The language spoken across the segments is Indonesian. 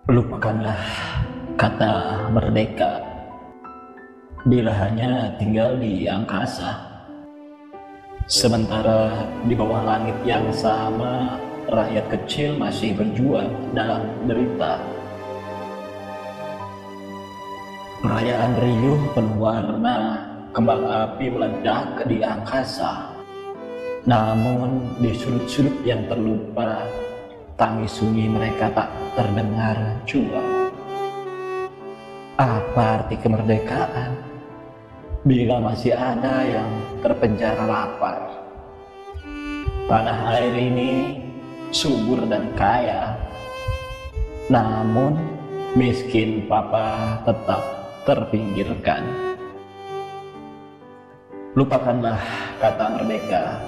Lupakanlah kata merdeka bila hanya tinggal di angkasa. Sementara di bawah langit yang sama, rakyat kecil masih berjuang dalam derita. Perayaan riuh penuh warna, kembang api meledak di angkasa. Namun di sudut-sudut yang terlupa, tangis sunyi mereka tak terdengar jua. Apa arti kemerdekaan bila masih ada yang terpenjara lapar? Tanah air ini subur dan kaya, namun miskin papa tetap terpinggirkan. Lupakanlah kata merdeka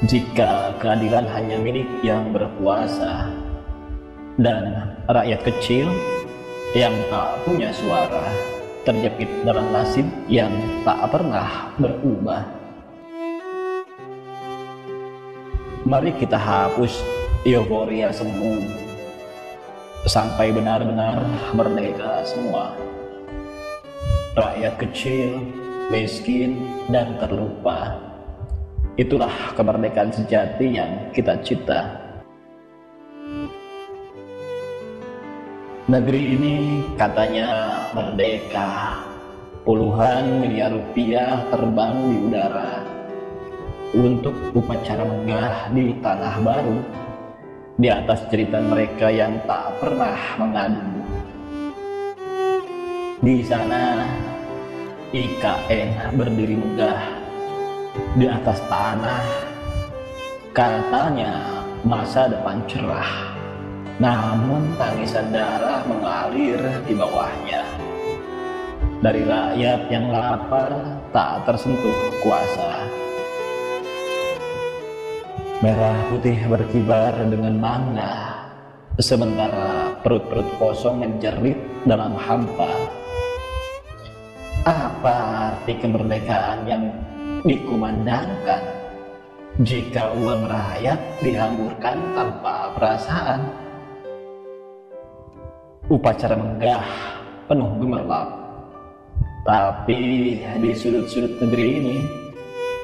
jika keadilan hanya milik yang berkuasa dan rakyat kecil yang tak punya suara terjepit dalam nasib yang tak pernah berubah. Mari kita hapus euforia semu sampai benar-benar merdeka semua. Rakyat kecil, miskin, dan terlupa. Itulah kemerdekaan sejati yang kita cita. Negeri ini katanya merdeka. Puluhan miliar rupiah terbang di udara untuk upacara megah di tanah baru, di atas cerita mereka yang tak pernah mengadu. Di sana IKN berdiri megah di atas tanah, katanya masa depan cerah, namun tangisan darah mengalir di bawahnya. Dari rakyat yang lapar tak tersentuh kuasa. Merah putih berkibar dengan bangga, sementara perut-perut kosong menjerit dalam hampa. Apa arti kemerdekaan yang dikumandangkan jika uang rakyat dihamburkan tanpa perasaan? Upacara megah penuh gemerlap, tapi di sudut-sudut negeri ini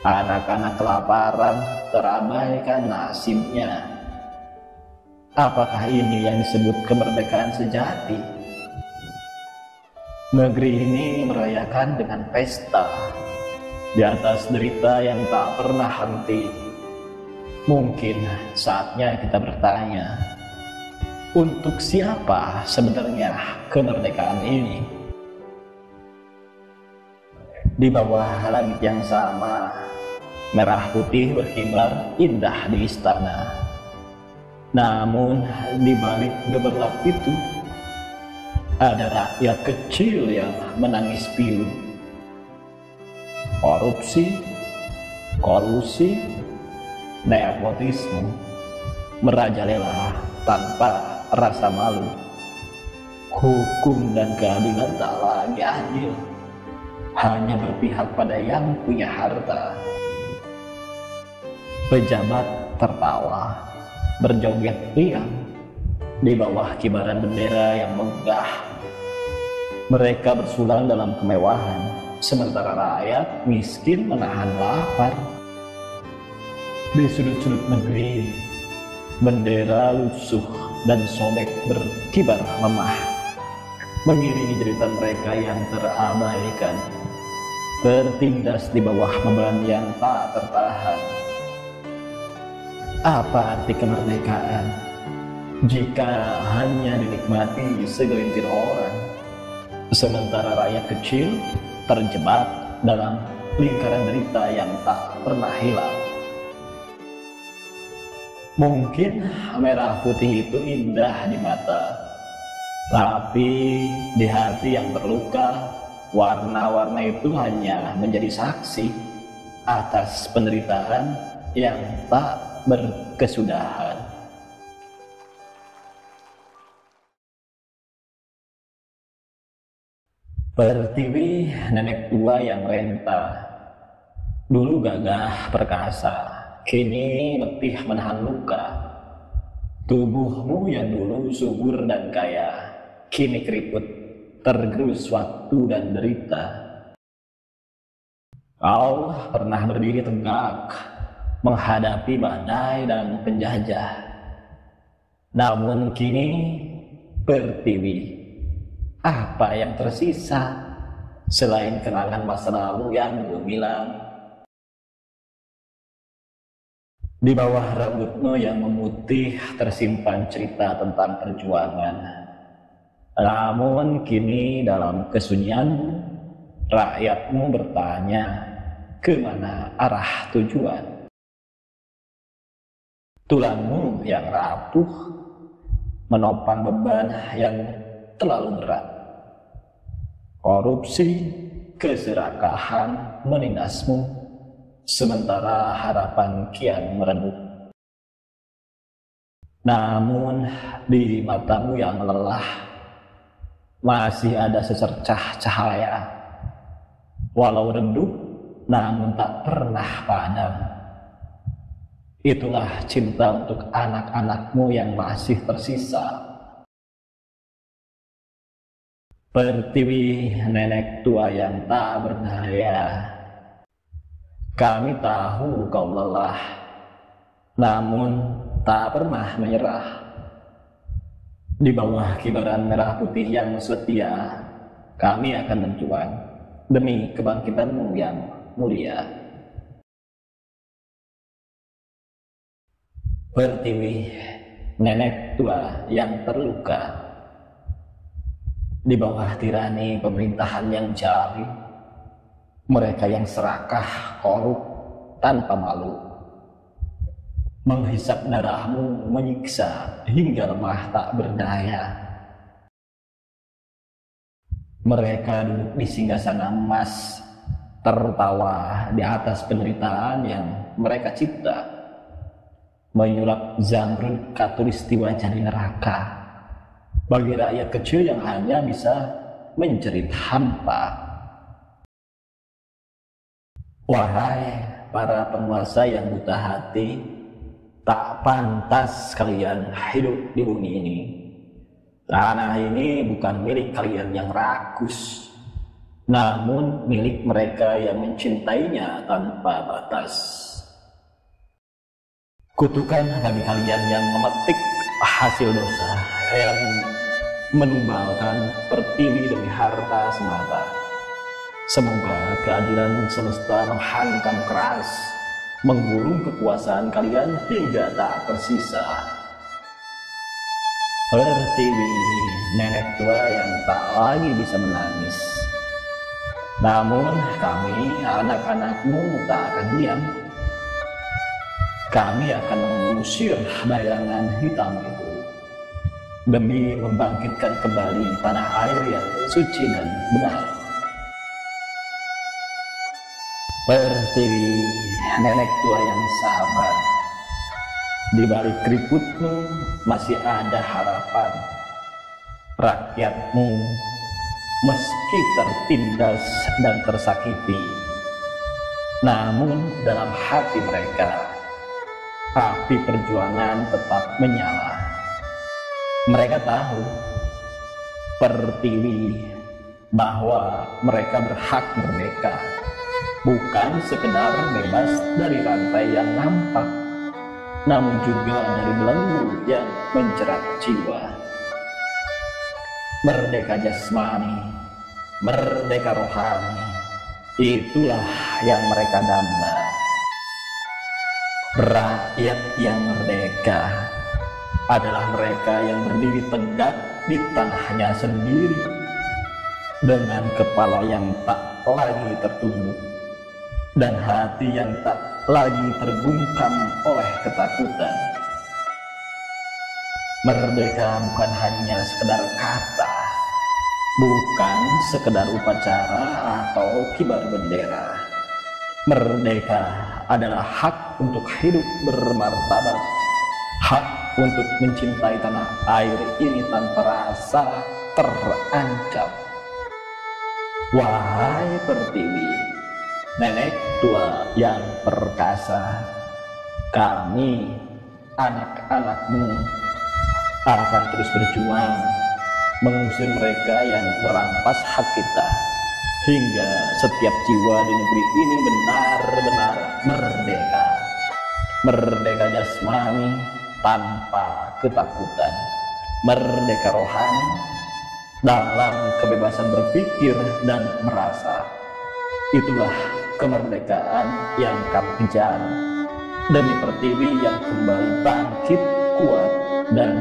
anak-anak kelaparan terabaikan nasibnya. Apakah ini yang disebut kemerdekaan sejati? Negeri ini merayakan dengan pesta di atas derita yang tak pernah henti. Mungkin saatnya kita bertanya, untuk siapa sebenarnya kemerdekaan ini? Di bawah langit yang sama, merah putih berkibar indah di istana. Namun di balik gemerlap itu, ada rakyat kecil yang menangis pilu. Korupsi, kolusi, nepotisme merajalela tanpa rasa malu. Hukum dan keadilan tak lagi adil, hanya berpihak pada yang punya harta. Pejabat tertawa, berjoget riang di bawah kibaran bendera yang megah. Mereka bersulang dalam kemewahan, sementara rakyat miskin menahan lapar. Di sudut-sudut negeri, bendera lusuh dan sobek berkibar lemah, mengiringi cerita mereka yang terabaikan, tertindas di bawah beban yang tak tertahan. Apa arti kemerdekaan jika hanya dinikmati segelintir orang, sementara rakyat kecil terjebak dalam lingkaran derita yang tak pernah hilang? Mungkin merah putih itu indah di mata, tapi di hati yang terluka, warna-warna itu hanya menjadi saksi atas penderitaan yang tak berkesudahan. Pertiwi nenek tua yang renta, dulu gagah perkasa, kini letih menahan luka. Tubuhmu yang dulu subur dan kaya, kini keriput, tergerus waktu dan derita. Kau pernah berdiri tegak, menghadapi badai dan penjajah. Namun kini, Pertiwi, apa yang tersisa selain kenangan masa lalu yang gemilang? Di bawah rambutmu yang memutih tersimpan cerita tentang perjuangan. Namun kini dalam kesunyian, rakyatmu bertanya, kemana arah tujuan? Tulangmu yang rapuh menopang beban yang terlalu berat. Korupsi, keserakahan menindasmu, sementara harapan kian meredup. Namun di matamu yang lelah masih ada secercah cahaya, walau redup namun tak pernah padam. Itulah cinta untuk anak-anakmu yang masih tersisa. Pertiwi, nenek tua yang tak berdaya, kami tahu kau lelah, namun tak pernah menyerah. Di bawah kibaran merah putih yang setia, kami akan berjuang demi kebangkitanmu yang mulia. Pertiwi, nenek tua yang terluka. Di bawah tirani pemerintahan yang jalim, mereka yang serakah, korup, tanpa malu, menghisap darahmu, menyiksa hingga lemah tak berdaya. Mereka duduk di singgasana emas, tertawa di atas penderitaan yang mereka cipta, menyulap zamrud katulistiwa jadi neraka bagi rakyat kecil yang hanya bisa menjerit hampa. Wahai para penguasa yang buta hati, tak pantas kalian hidup di bumi ini. Tanah ini bukan milik kalian yang rakus, namun milik mereka yang mencintainya tanpa batas. Kutukan bagi kalian yang memetik hasil dosa, yang menumbalkan Pertiwi demi harta semata. Semoga keadilan semesta menghantam keras, menggulung kekuasaan kalian hingga tak tersisa. Pertiwi, nenek tua yang tak lagi bisa menangis. Namun kami, anak-anakmu, tak akan diam. Kami akan mengusir bayangan hitam itu demi membangkitkan kembali tanah air yang suci dan benar. Pertiwi, nenek tua yang sabar, di balik keriputmu masih ada harapan. Rakyatmu meski tertindas dan tersakiti, namun dalam hati mereka api perjuangan tetap menyala. Mereka tahu, Pertiwi, bahwa mereka berhak merdeka, bukan sekedar bebas dari rantai yang nampak, namun juga dari belenggu yang menjerat jiwa. Merdeka jasmani, merdeka rohani, itulah yang mereka damba. Rakyat yang merdeka adalah mereka yang berdiri tegak di tanahnya sendiri, dengan kepala yang tak lagi tertunduk dan hati yang tak lagi terbungkam oleh ketakutan. Merdeka bukan hanya sekedar kata, bukan sekedar upacara atau kibar bendera. Merdeka adalah hak untuk hidup bermartabat, hak untuk mencintai tanah air ini tanpa rasa terancam. Wahai Pertiwi, nenek tua yang perkasa, kami, anak-anakmu, akan terus berjuang mengusir mereka yang merampas hak kita, hingga setiap jiwa di negeri ini benar-benar merdeka. Merdeka jasmani tanpa ketakutan, merdeka rohani dalam kebebasan berpikir dan merasa. Itulah kemerdekaan yang kami kejar, demi pertiwi yang kembali bangkit, kuat dan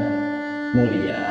mulia.